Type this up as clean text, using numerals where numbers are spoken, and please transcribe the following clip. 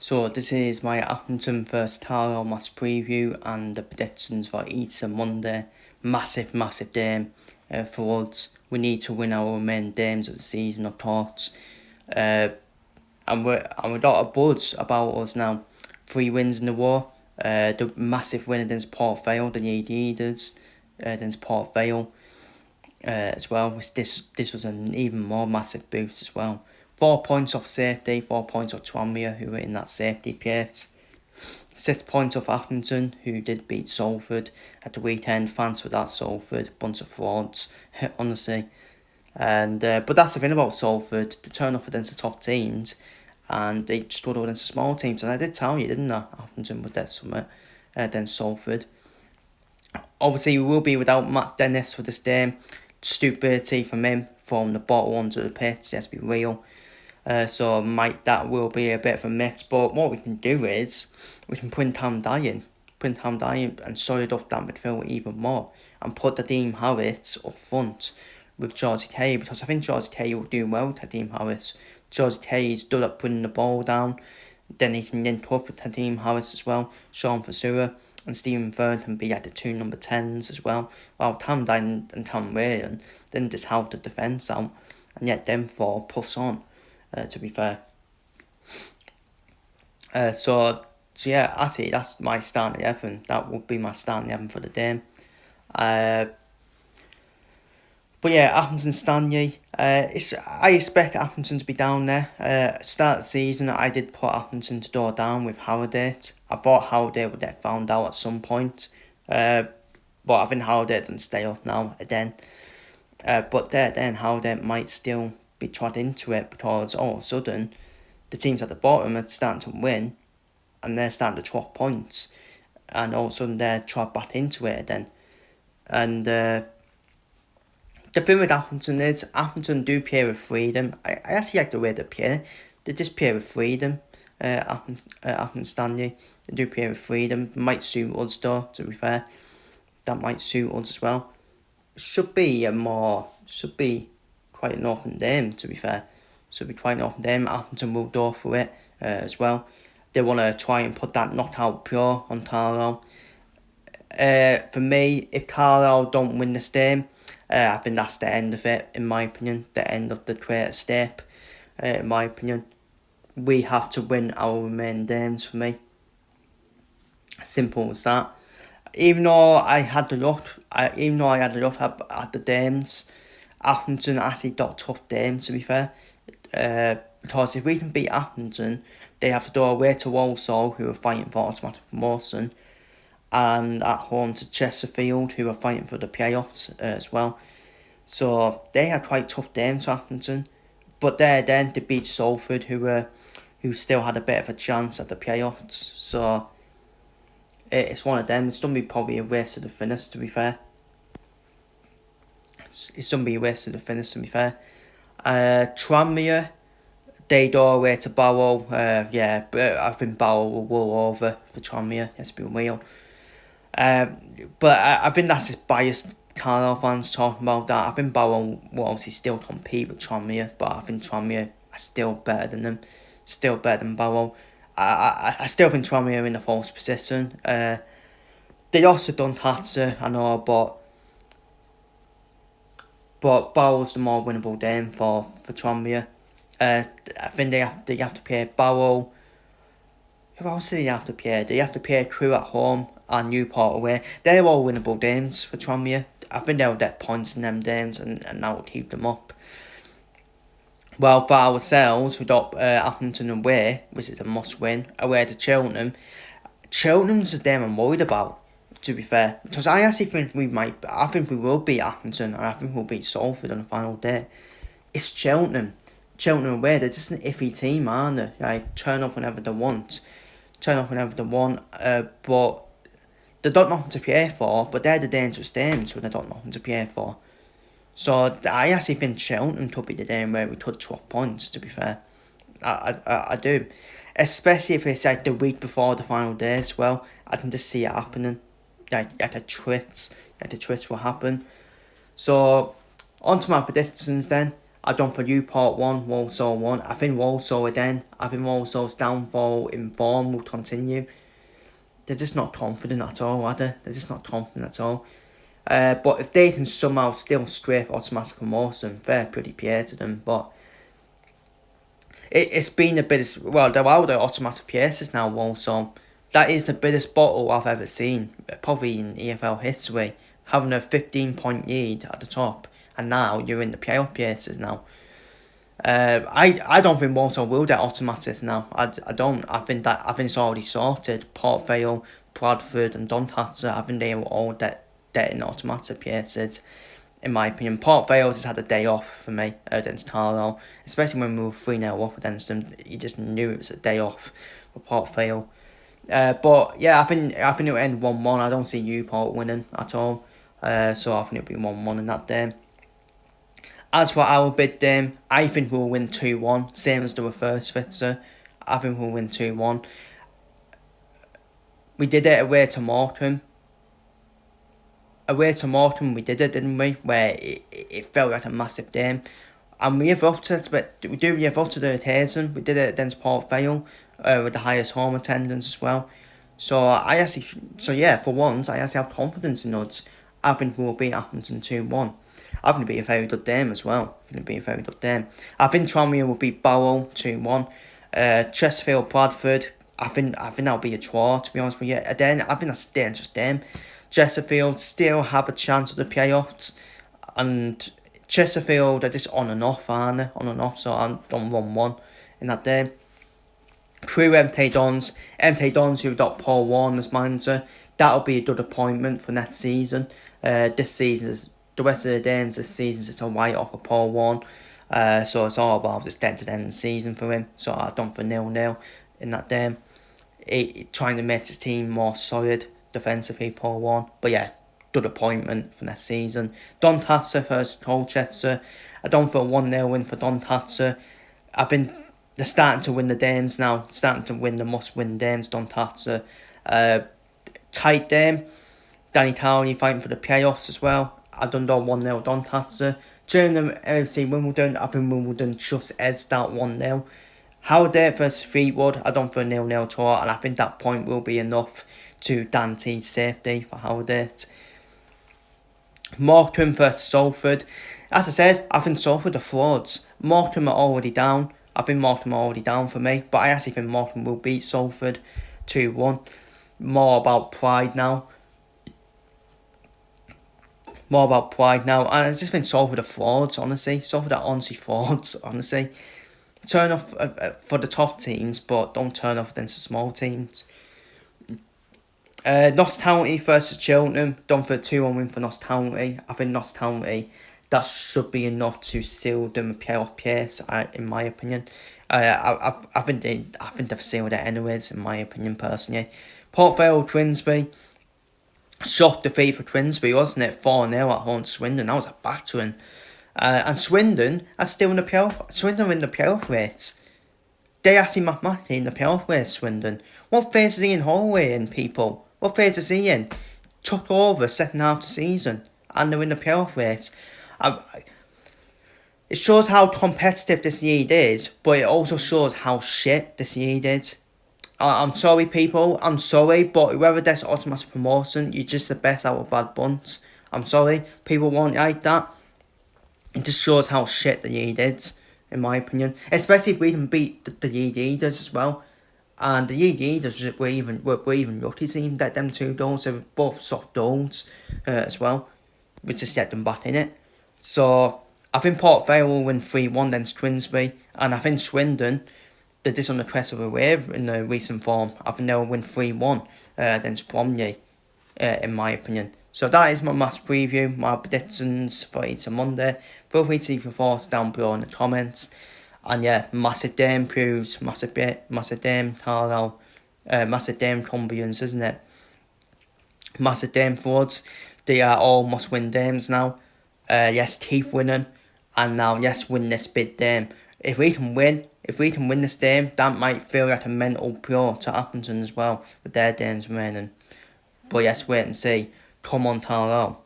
So this is my Accrington vs Carlisle match preview and the predictions for Easter Monday. Massive game for us. We need to win our main games of the season, of course. And we got a buzz about us now. 3 wins in a row. The massive win against Port Vale, the leaders against Port Vale as well. This was an even more massive boost as well. 4 points off safety, 4 points off Tranmere, who were in that safety place. 6 points off Accrington, who did beat Salford at the weekend. Fans for that Salford, bunch of frauds, honestly. And but that's the thing about Salford. They turn up against the top teams, and they struggle against the small teams. And I did tell you, didn't I? Accrington with that summit, then Salford. Obviously, we will be without Matt Dennis for this game. Stupidity from him from the bottom onto the pitch. Let's be real. So that will be a bit of a mix. But what we can do is we can print Ham Dyer and solid up that midfield even more, and put the Dean Harris up front with Georgie Kay, because I think Georgie Kay will do well with Dean Harris. Georgie Kay is good at putting the ball down. Then he can link up with Dean Harris as well. Sean Fasura and Stephen Fern can be at the 2 number 10s as well. While Tam Dyer and Tam Ryan then just help the defence out, and yet them 4 push on. To be fair. So yeah, I see that's my starting 11. That would be my starting 11 for the game. But yeah, Accrington Stanley. I expect Accrington to be down there. Start of the season, I did put Accrington to go down with Howardate. I thought Howardate would get found out at some point. But I think Howardate doesn't stay up now again. But then Howardate might still be trod into it, because all of a sudden the teams at the bottom are starting to win and they're starting to drop points, and all of a sudden they're trod back into it then. And the thing with Accrington is Accrington do play with freedom. I actually like the way they play. They just play with freedom. Accrington Stanley, they do play with freedom. Might suit us though, to be fair. That might suit us as well. Should be quite an open game, to be fair. Should be quite an open game. Accrington will go for it as well. They want to try and put that knockout pure on Carlisle. For me, if Carlisle don't win this game, I think that's the end of it, in my opinion. The end of the great step, in my opinion. We have to win our main games, for me. Simple as that. Even though I had the luck at the games, Accrington actually got tough games, to be fair. Because if we can beat Accrington, they have to go away to Walsall, who are fighting for automatic promotion, and at home to Chesterfield, who are fighting for the playoffs as well. So they had quite tough games for Accrington. But then they beat Salford, who still had a bit of a chance at the playoffs. So it's one of them. It's going to be probably a waste of the finish, to be fair. Tranmere, they go away to Barrow. But I think Barrow will roll over for Tranmere. Let's be real. But I think that's just biased Carlisle fans talking about that. I think Barrow will obviously still compete with Tranmere, but I think Tranmere are still better than them. Still better than Barrow. I still think Tranmere are in a false position. They also done Hatzer, I know, but Barrow's the more winnable game for Tranmere. I think they have to play Barrow. Who else do they have to play? They have to play Crewe at home and Newport away. They're all winnable games for Tranmere. I think they'll get points in them games, and that will keep them up. Well, for ourselves, we got Accrington away, which is a must-win, away to Cheltenham. Cheltenham's the game I'm worried about, to be fair, because I actually think I think we will beat Accrington, and I think we'll beat Salford on the final day. It's Cheltenham away. They're just an iffy team, aren't they? Like, turn up whenever they want, but they don't know what to play for. But they're the dangerous teams when they don't know what to play for. So I actually think Cheltenham could be the game where we could drop points, to be fair. I do. Especially if it's like the week before the final day as well. I can just see it happening. Like the twits will happen. So, on to my predictions then. I've done for Newport 1, Walsall 1. I think Walsall again. I think Walsall's downfall in form will continue. They're just not confident at all, are they? They're just not confident at all. But if they can somehow still scrape automatic promotion, fair pretty play to them. But it's been the biggest. Well, they're out of automatic places now, Walsall. That is the biggest bottle I've ever seen, probably in EFL history. Having a 15-point lead at the top, and now you're in the playoff places now. I don't think Walsall will get automatics now. I don't. I think it's already sorted. Port Vale, Bradford, and Doncaster. I think they will all get in automatic places. In my opinion, Port Vale has had a day off for me against Carlisle, especially when we were 3-0 up against them. You just knew it was a day off for Port Vale. But yeah, I think it'll end 1-1. I don't see Newport winning at all. So I think it'll be 1-1 in that game. As for our bid game, I think we'll win 2-1, same as the first fixture. I think we'll win 2-1. We did it away to Morecambe. Away to Morecambe, we did it, didn't we? Where it felt like a massive game. And we have up to it, but we have up to the occasion. We did it against Port Vale with the highest home attendance as well. For once, I actually have confidence in us. I think we'll beat Accrington 2-1. I think it'll be a very good game as well. I think Tranmere will beat Barrow 2-1. Chesterfield, Bradford. I think that'll be a draw, to be honest with you. Again, I think that's a dangerous game. Chesterfield still have a chance of the playoffs, and Chesterfield are just on and off, aren't they? On and off, so I'm done 1-1 in that game. Crew MT Dons who got Paul Warne as manager. That'll be a good appointment for next season. The rest of the games this season is just a write-off of Paul Warne. So it's all about just getting to the end of the season for him. So I've done for 0-0 in that game. Trying to make his team more solid defensively, Paul Warne. But yeah, good appointment for next season. Doncaster versus Colchester. I done for a 1-0 win for Doncaster. They're starting to win the games now. Starting to win the must-win games, Doncaster. Tight game. Danny Cowley fighting for the playoffs as well. I done 1-0 Doncaster. During the LFC Wimbledon, I think Wimbledon just edged out 1-0. Howdale versus Fleetwood, I done for a 0-0 draw, and I think that point will be enough to guarantee safety for Howdale. Morecambe versus Salford. As I said, I think Salford are frauds. Morecambe are already down. I think Morecambe are already down for me, but I actually think Morecambe will beat Salford 2-1. More about pride now. And I just think Salford are frauds, honestly. Salford are honestly frauds, honestly. Turn off for the top teams, but don't turn off against the small teams. Notts County versus Cheltenham. Done for a 2-1 win for Notts County. I think Notts County, that should be enough to seal them a playoff place, in my opinion. I think they've sealed it anyways, in my opinion, personally. Port Vale, Twinsby. Shock defeat for Twinsby, wasn't it? 4-0 at home to Swindon. That was a battering. And Swindon are still in the playoff. Swindon are in the playoff race. They actually mathematically in the playoff race, Swindon. What phase is Ian Holloway in, people? What phase is he in? Took over second half of the season, and they're in the playoff race. It shows how competitive this league is, but it also shows how shit this league is. I'm sorry, people. I'm sorry, but whoever gets automatic promotion, you're just the best out of bad bunch. I'm sorry. People won't like that. It just shows how shit the league is, in my opinion. Especially if we can beat the league leaders as well. And the league leaders were even rookies in that them 2 goals. They were both soft goals as well, which has set them back in it. So I think Port Vale will win 3-1 against Twinsby, and I think Swindon, they're just on the crest of a wave in the recent form. I think they'll win 3-1 against Bromley, in my opinion. So that is my match preview, my predictions for Easter Monday. Feel free to leave your thoughts down below in the comments. And yeah, massive game proves, massive game Carlisle, massive game Cumbrians, isn't it? Massive game for us. They are all must-win games now. Yes, keep winning, and now yes, win this big game. If we can win this game, that might feel like a mental blow to Accrington as well, with their games remaining. But yes, wait and see. Come on, Carlisle.